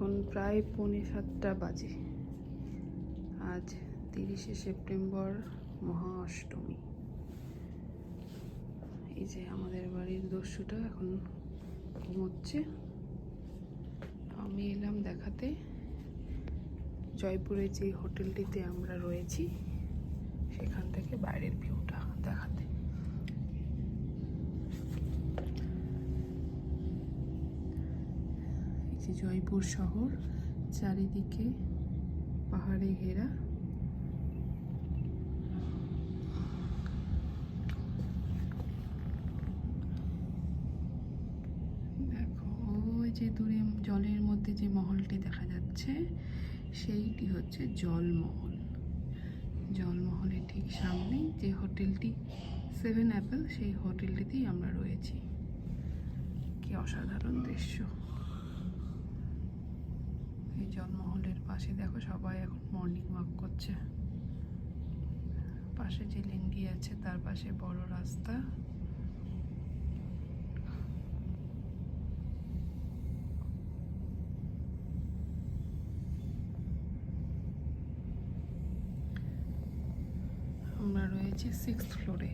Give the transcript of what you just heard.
এখন প্রায় 6:45 বাজে। আজ 30শে সেপ্টেম্বর, মহা অষ্টমী। এই যে আমাদের বাড়ির দস্যুটা এখন ঘুমোচ্ছে। আমি এলাম দেখাতে জয়পুরে যে হোটেলটিতে আমরা রয়েছি সেখান থেকে বাইরের ভিউটা দেখাতে। এই যে জয়পুর শহর, চারিদিকে পাহাড়ে ঘেরা। দেখো ওই যে দূরে জলের মধ্যে যে মহলটি দেখা যাচ্ছে সেইটি হচ্ছে জলমহল। জলমহলের ঠিক সামনে যে হোটেলটি 7 অ্যাপেল, সেই হোটেলটিতেই আমরা রয়েছি। কি অসাধারণ দৃশ্য! এই জলমহলের পাশে দেখো সবাই এখন মর্নিং ওয়াক করছে। পাশে যে লিঙ্গি আছে তার পাশে বড় রাস্তা। আমরা রয়েছি 6th ফ্লোরে।